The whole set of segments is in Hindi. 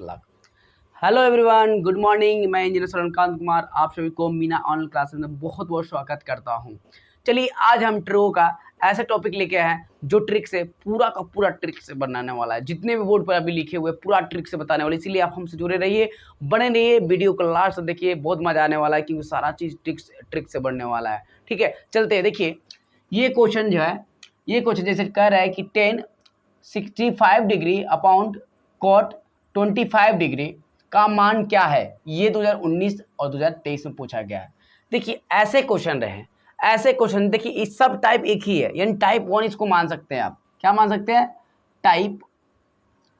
Lakh. Hello everyone, good morning. मैं इंजीनियर शरणकांत कुमार आप सभी को मीना ऑनलाइन क्लासेस में बहुत बहुत स्वागत करता हूं। चलिए आज हम ट्रो का ऐसे टॉपिक लेके आए हैं जो ट्रिक से पूरा का पूरा ट्रिक से बनाने वाला है। जितने भी बोर्ड पर अभी लिखे हुए पूरा ट्रिक से बताने वाले, इसीलिए आप हमसे जुड़े रहिए, बने रहिए, वीडियो को लास्ट तक देखिए, बहुत मजा आने वाला है क्योंकि सारा चीज़ ट्रिक से बनने वाला है। ठीक है, चलते हैं। देखिए ये क्वेश्चन जो है, ये क्वेश्चन जैसे कह रहा है कि 1065 डिग्री अपॉन कॉट 25 डिग्री का मान क्या है। ये 2019 और 2023 में पूछा गया है। देखिए ऐसे क्वेश्चन रहे, ऐसे क्वेश्चन देखिए, इस सब टाइप एक ही है, यानी टाइप 1 इसको मान सकते हैं आप। क्या मान सकते हैं? टाइप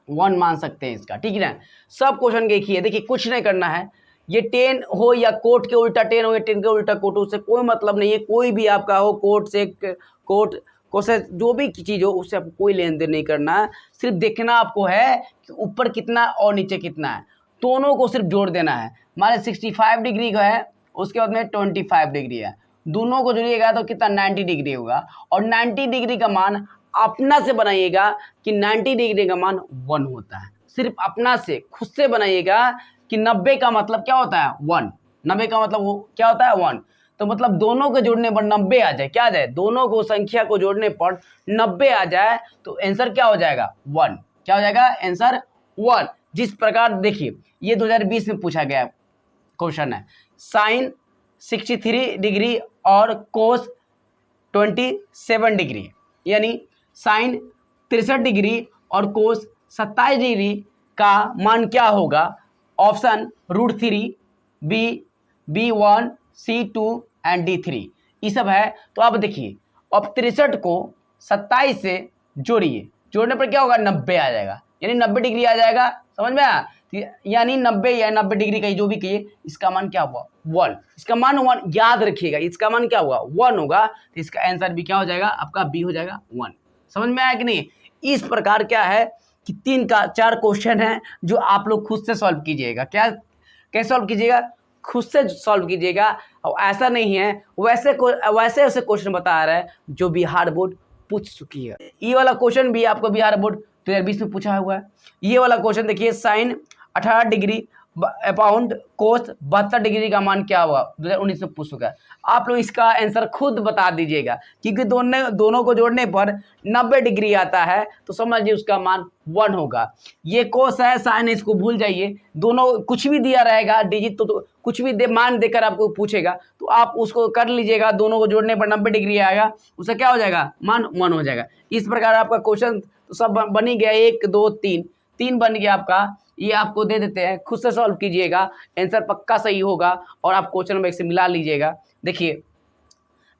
1 मान सकते हैं इसका। ठीक है ना, सब क्वेश्चन एक ही है। देखिए कुछ नहीं करना है, ये 10 हो या कोट के उल्टा 10 हो या 10 के उल्टा कोट हो, उससे कोई मतलब नहीं है। कोई भी आपका हो, कोट से कोट से जो भी चीज़ हो उससे आपको कोई लेन देन नहीं करना है। सिर्फ देखना आपको है कि ऊपर कितना और नीचे कितना है, दोनों को सिर्फ जोड़ देना है। मान 65 डिग्री का है, उसके बाद में 25 डिग्री है, दोनों को जोड़िएगा तो कितना 90 डिग्री होगा। और 90 डिग्री का मान अपना से बनाइएगा कि 90 डिग्री का मान 1 होता है। सिर्फ अपना से खुद से बनाइएगा कि 90 का मतलब क्या होता है 1। 90 का मतलब वो क्या होता है 1। तो मतलब दोनों को जोड़ने पर 90 आ जाए, क्या आ जाए, दोनों को संख्या को जोड़ने पर 90 आ जाए तो आंसर क्या हो जाएगा 1। क्या हो जाएगा आंसर 1। जिस प्रकार देखिए ये 2020 में पूछा गया क्वेश्चन है, साइन 63 डिग्री और कोस 27 डिग्री, यानी साइन 63 डिग्री और कोस 27 डिग्री का मान क्या होगा। Option √3, B1, C2 and D3 ये सब है। तो अब देखिए अब 63 को 27 से जोड़िए, जोड़ने पर क्या होगा 90 आ जाएगा, यानी 90 डिग्री आ जाएगा। समझ में आया? यानी 90 या 90 डिग्री का जो भी कहिए, इसका मान क्या हुआ 1। इसका मान 1 याद रखिएगा, इसका मान क्या हुआ 1 होगा, तो इसका आंसर भी क्या हो जाएगा आपका B हो जाएगा 1। समझ में आया कि नहीं? इस प्रकार क्या है कि 4 क्वेश्चन है जो आप लोग खुद से सॉल्व कीजिएगा। क्या कैसे सॉल्व कीजिएगा? खुद से सॉल्व कीजिएगा। और ऐसा नहीं है वैसे वैसे क्वेश्चन बता रहा है जो बिहार बोर्ड पूछ चुकी है। ये वाला क्वेश्चन भी आपको बिहार बोर्ड 2020 में पूछा हुआ है। ये वाला क्वेश्चन देखिए, साइन 18 डिग्री अपाउंड कोस 72 डिग्री का मान क्या हुआ 2019 में पूछ चुका है। आप लोग इसका आंसर खुद बता दीजिएगा, क्योंकि दोनों को जोड़ने पर 90 डिग्री आता है तो समझ लीजिए उसका मान 1 होगा। ये कोस है, साइन है, इसको भूल जाइए। दोनों कुछ भी दिया रहेगा डिजिट तो कुछ भी मान देकर आपको पूछेगा तो आप उसको कर लीजिएगा। दोनों को जोड़ने पर 90 डिग्री आएगा, उसका क्या हो जाएगा मान 1 हो जाएगा। इस प्रकार आपका क्वेश्चन तो सब बन ही गया, 1 2 3 बन गया आपका। ये आपको दे देते हैं, खुद से सॉल्व कीजिएगा, आंसर पक्का सही होगा और आप क्वेश्चन में से मिला लीजिएगा। देखिए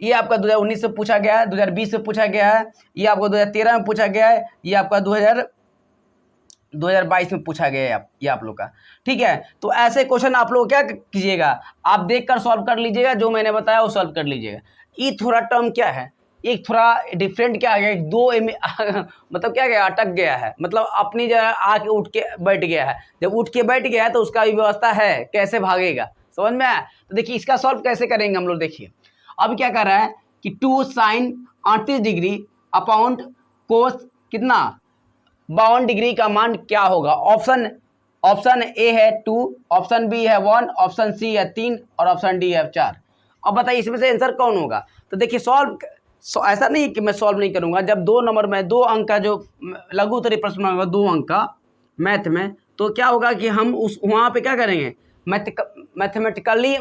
ये आपका 2019 से पूछा गया है, 2020 से पूछा गया है, ये आपको 2013 में पूछा गया है, ये आपका 2022 में पूछा गया है ये आप लोग का। ठीक है, तो ऐसे क्वेश्चन आप लोग क्या कीजिएगा, आप देखकर सॉल्व कर लीजिएगा, जो मैंने बताया वो सॉल्व कर लीजिएगा। ये थोड़ा टर्म क्या है, एक थोड़ा डिफरेंट क्या आ गया, 2 मतलब क्या गया, अटक गया है, मतलब अपनी जगह आके उठ के बैठ गया है। जब उठ के बैठ गया है तो उसका भी व्यवस्था है, कैसे भागेगा। समझ में आया? तो देखिए इसका सॉल्व कैसे करेंगे हम लोग। देखिए अब क्या कर रहा है कि 2 साइन 38 डिग्री अपॉन कोस कितना 52 डिग्री का मान क्या होगा। ऑप्शन ए है 2, ऑप्शन बी है 1, ऑप्शन सी है 3 और ऑप्शन डी है 4। अब बताइए इसमें से आंसर कौन होगा। तो देखिए ऐसा नहीं कि मैं सॉल्व नहीं करूंगा। जब 2 नंबर में 2 अंक का जो लघु उत्तरीय प्रश्न होगा 2 अंक का मैथ में, तो क्या होगा कि हम उस वहाँ पे क्या करेंगे, मैथमेटिकली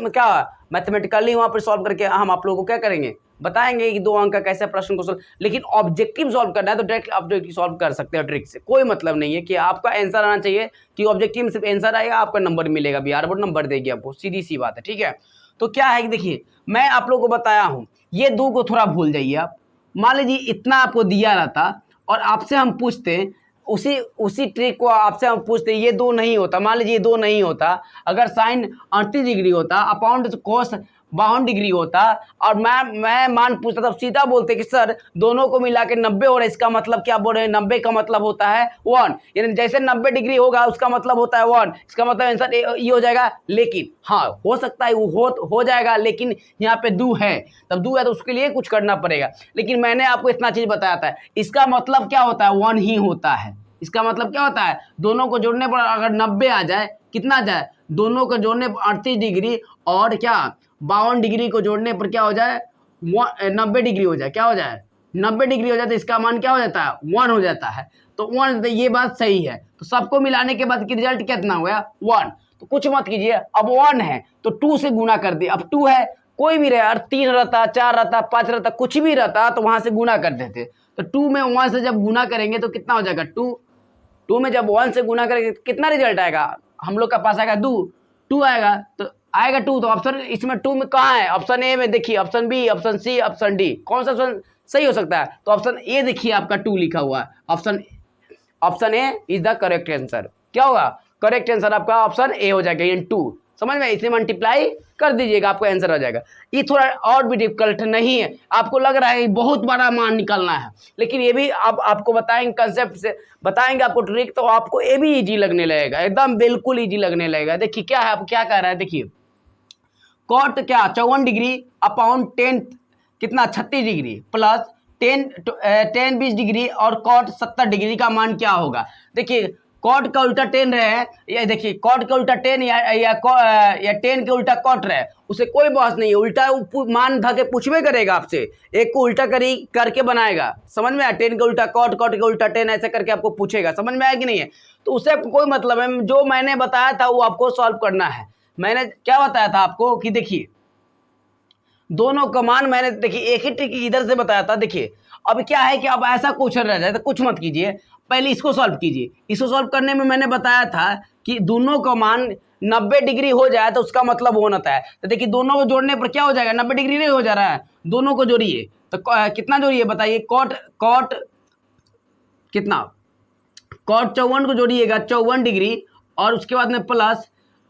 वहाँ पर सॉल्व करके हम आप लोगों को क्या करेंगे, बताएंगे कि 2 अंक का कैसे प्रश्न को सॉल्व। लेकिन ऑब्जेक्टिव सॉल्व करना है तो डायरेक्ट ऑब्जेक्टिव सॉल्व कर सकते हैं ट्रिक से, कोई मतलब नहीं है कि आपका आंसर आना चाहिए कि ऑब्जेक्टिव में सिर्फ आंसर आएगा, आपका नंबर मिलेगा, बिहार बोर्ड नंबर देगी आपको, सीधी सी बात है। ठीक है, तो क्या है कि देखिए मैं आप लोगों को बताया हूँ, ये 2 को थोड़ा भूल जाइए आप। मान लीजिए इतना आपको दिया रहता और आपसे हम पूछते उसी ट्रिक को आपसे हम पूछते, ये 2 नहीं होता, मान लीजिए 2 नहीं होता, अगर साइन 38 डिग्री होता अपॉन कोस 52 डिग्री होता और मैं मान पूछता तब सीधा बोलते कि सर दोनों को मिला के 90 हो रहा है, इसका मतलब क्या बोल रहे हैं, 90 का मतलब होता है 1, यानी जैसे 90 डिग्री होगा उसका मतलब होता है 1, इसका मतलब आंसर ये हो जाएगा। लेकिन हाँ हो सकता है वो हो जाएगा, लेकिन यहाँ पे 2 है, तब 2 है तो उसके लिए कुछ करना पड़ेगा। लेकिन मैंने आपको इतना चीज बताया था, इसका मतलब क्या होता है 1 ही होता है। इसका मतलब क्या होता है, दोनों को जोड़ने पर अगर 90 आ जाए, कितना आ जाए, दोनों को जोड़ने पर 38 डिग्री और क्या 52 डिग्री को जोड़ने पर क्या हो जाए, 90 डिग्री हो जाए, क्या हो जाए 90 डिग्री हो जाए, तो इसका मान क्या हो जाता है 1 हो जाता है। तो 1, ये बात सही है। तो सबको मिलाने के बाद की रिजल्ट कितना हुआ 1। तो कुछ मत कीजिए, अब 1 है तो 2 से गुना कर दिए। अब 2 है, कोई भी रहे, 3 रहता, 4 रहता, 5 रहता, कुछ भी रहता तो वहां से गुना कर देते। तो 2 में 1 से जब गुना करेंगे तो कितना हो जाएगा 2 में जब 1 से गुना करेंगे तो कितना रिजल्ट आएगा, हम लोग का पास आएगा 2 आएगा। तो आएगा 2, तो ऑप्शन इसमें 2 में कहाँ है, ऑप्शन ए में देखिए, option B, option C, option D, कौन सा ऑप्शन सही हो सकता है। तो ऑप्शन ए देखिए आपका 2 लिखा हुआ है, option A is the correct answer. क्या होगा, करेक्ट आंसर आपका ऑप्शन ए हो जाएगा, इन 2 समझ में, इसे मल्टीप्लाई कर दीजिएगा, आपका आंसर हो जाएगा। ये थोड़ा और भी डिफिकल्ट नहीं है, आपको लग रहा है बहुत बड़ा मान निकालना है, लेकिन ये भी आपको बताएंगे कंसेप्ट से, बताएंगे आपको ट्रिक, तो आपको ये भी इजी लगने लगेगा, एकदम बिल्कुल इजी लगने लगेगा। देखिए क्या है, आप क्या कह रहा है, देखिए कॉट क्या 54 डिग्री अपॉन 10 कितना 36 डिग्री प्लस 10 20 डिग्री और कॉट 70 डिग्री का मान क्या होगा। देखिए कॉट का उल्टा 10 रहे, ये देखिए कॉट का उल्टा 10 या 10 के उल्टा कॉट रहे, उसे कोई बहस नहीं है, उल्टा मान धा के पूछवे करेगा आपसे, एक को उल्टा करके बनाएगा, समझ में आया, 10 का उल्टा कॉट, कॉट का उल्टा 10 ऐसे करके आपको पूछेगा, समझ में आया कि नहीं है। तो उससे कोई मतलब है, जो मैंने बताया था वो आपको सॉल्व करना है। मैंने क्या बताया था आपको कि देखिए दोनों का मान मैंने देखिए एक ही ट्रिक इधर से बताया था। देखिए अब क्या है कि अब ऐसा क्वेश्चन रह जाए तो कुछ मत कीजिए, पहले इसको सॉल्व कीजिए। इसको सॉल्व करने में मैंने बताया था कि दोनों का मान 90 डिग्री हो जाए तो उसका मतलब वो होता है। तो देखिए दोनों को जोड़ने पर क्या हो जाएगा, 90 डिग्री नहीं हो जा रहा है, दोनों को जोड़िए तो कितना जोड़िए बताइए, कॉट कितना, कॉट 54 को जोड़िएगा 54 डिग्री और उसके बाद में प्लस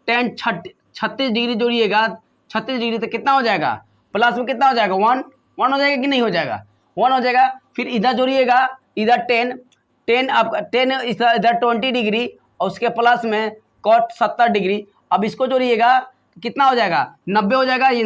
36 डिग्री जोड़िएगा 36 डिग्री, तो कितना हो जाएगा, प्लस में कितना हो जाएगा 1 हो जाएगा कि नहीं हो जाएगा, 1 हो जाएगा। फिर इधर जोड़िएगा, इधर 10 आपका 10 इधर 20 डिग्री और उसके प्लस में कॉट 70 डिग्री। अब इसको जोड़िएगा कितना हो जाएगा 90 हो जाएगा, ये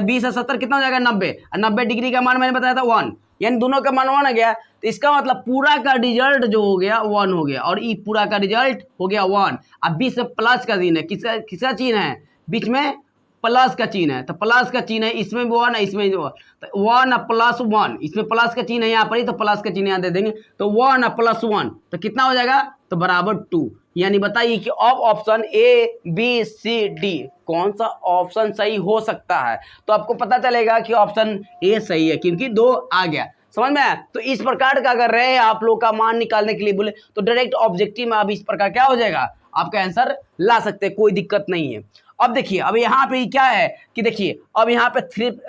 20 से 70 कितना हो जाएगा 90 डिग्री का मान मैंने बताया था 1, यानी दोनों का मान 1 आ गया। तो इसका मतलब पूरा का रिजल्ट जो हो गया 1 हो गया, और ये पूरा का रिजल्ट हो गया 1। अब बीच में प्लस का चिन्ह है, किसका चिन्ह है, बीच में प्लस का चिन्ह है, तो प्लस का चिन्ह है, इसमें भी 1 है, इसमें भी 1, तो 1 प्लस 1, इसमें प्लस का चिन्ह है यहाँ पर ही, तो प्लस का चिन्ह यहाँ दे देंगे, तो 1 प्लस 1 तो कितना हो जाएगा, तो बराबर 2। यानी बताइए कि अब option A B C D कौन सा ऑप्शन सही हो सकता है। तो आपको पता चलेगा कि ऑप्शन ए सही है, क्योंकि 2 आ गया, समझ में आया। तो इस प्रकार का अगर रहे आप लोग का मान निकालने के लिए बोले तो डायरेक्ट ऑब्जेक्टिव में आप इस प्रकार क्या हो जाएगा, आपका आंसर ला सकते हैं, कोई दिक्कत नहीं है। अब देखिए अब यहाँ पे क्या है कि देखिए अब यहाँ पे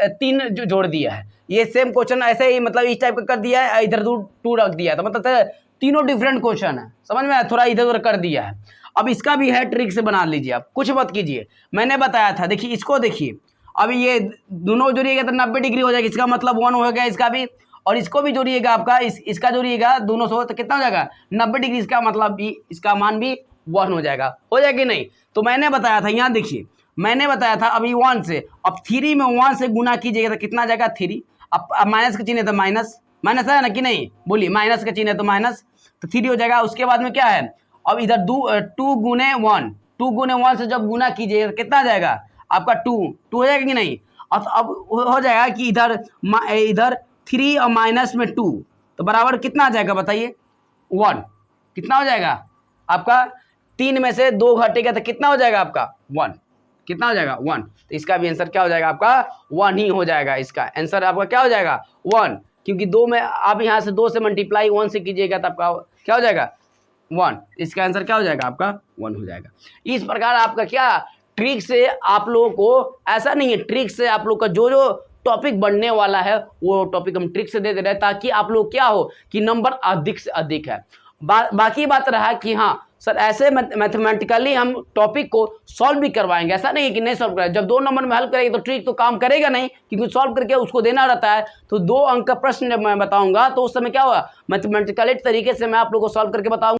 3 जोड़ दिया है, ये सेम क्वेश्चन ऐसे ही मतलब इस टाइप का कर दिया है, इधर 2 रख दिया, तो मतलब तीनों डिफरेंट क्वेश्चन है, समझ में आया, थोड़ा इधर उधर कर दिया है। अब इसका भी है, ट्रिक से बना लीजिए आप, कुछ मत कीजिए, मैंने बताया था। देखिए इसको देखिए, अब ये दोनों जोड़िएगा तो 90 डिग्री हो जाएगा, इसका मतलब 1 हो गया इसका भी, और इसको भी जोड़िएगा आपका इसका जोड़िएगा दोनों से, तो कितना हो जाएगा 90 डिग्री, इसका मतलब भी इसका मान भी 1 हो जाएगा कि नहीं। तो मैंने बताया था, यहाँ देखिए मैंने बताया था अभी 1 से, अब 3 में 1 से गुना कीजिएगा तो कितना आ जाएगा 3, अब माइनस का चिन्ह है तो माइनस है ना कि नहीं, बोलिए माइनस का चिन्ह है तो माइनस, तो 3 हो जाएगा। उसके बाद में क्या है, अब इधर 2 गुने 1 से जब गुना कीजिएगा तो कितना आ जाएगा आपका 2 हो जाएगा कि नहीं। अब हो जाएगा कि इधर 3 और माइनस में 2 तो बराबर कितना आ जाएगा बताइए 1, कितना हो जाएगा आपका, 3 में से 2 घटेगा तो कितना हो जाएगा आपका 1, कितना हो जाएगा 1। तो इसका भी आंसर क्या हो जाएगा आपका 1 ही हो जाएगा, इसका आंसर आपका क्या हो जाएगा 1, क्योंकि 2 में आप यहाँ से 2 से मल्टीप्लाई 1 से कीजिएगा तो आपका क्या हो जाएगा 1, इसका आंसर क्या हो जाएगा आपका 1 हो जाएगा। इस प्रकार आपका क्या ट्रिक से आप लोगों को, ऐसा नहीं है, ट्रिक से आप लोग का जो टॉपिक बढ़ने वाला है वो टॉपिक हम ट्रिक से दे रहे हैं, ताकि आप लोग क्या हो कि नंबर अधिक से अधिक है। बाकी बात रहा कि हाँ सर ऐसे मैथमेटिकली हम टॉपिक को सॉल्व भी करवाएंगे, ऐसा नहीं है कि नहीं सॉल्व करें। जब 2 नंबर में हल करेंगे तो ट्रिक तो काम करेगा नहीं, क्योंकि सॉल्व करके उसको देना रहता है। तो 2 अंक का प्रश्न जब मैं बताऊंगा तो उस समय क्या होगा, मैथमेटिकली तरीके से मैं आप लोग को सॉल्व करके बताऊंगा।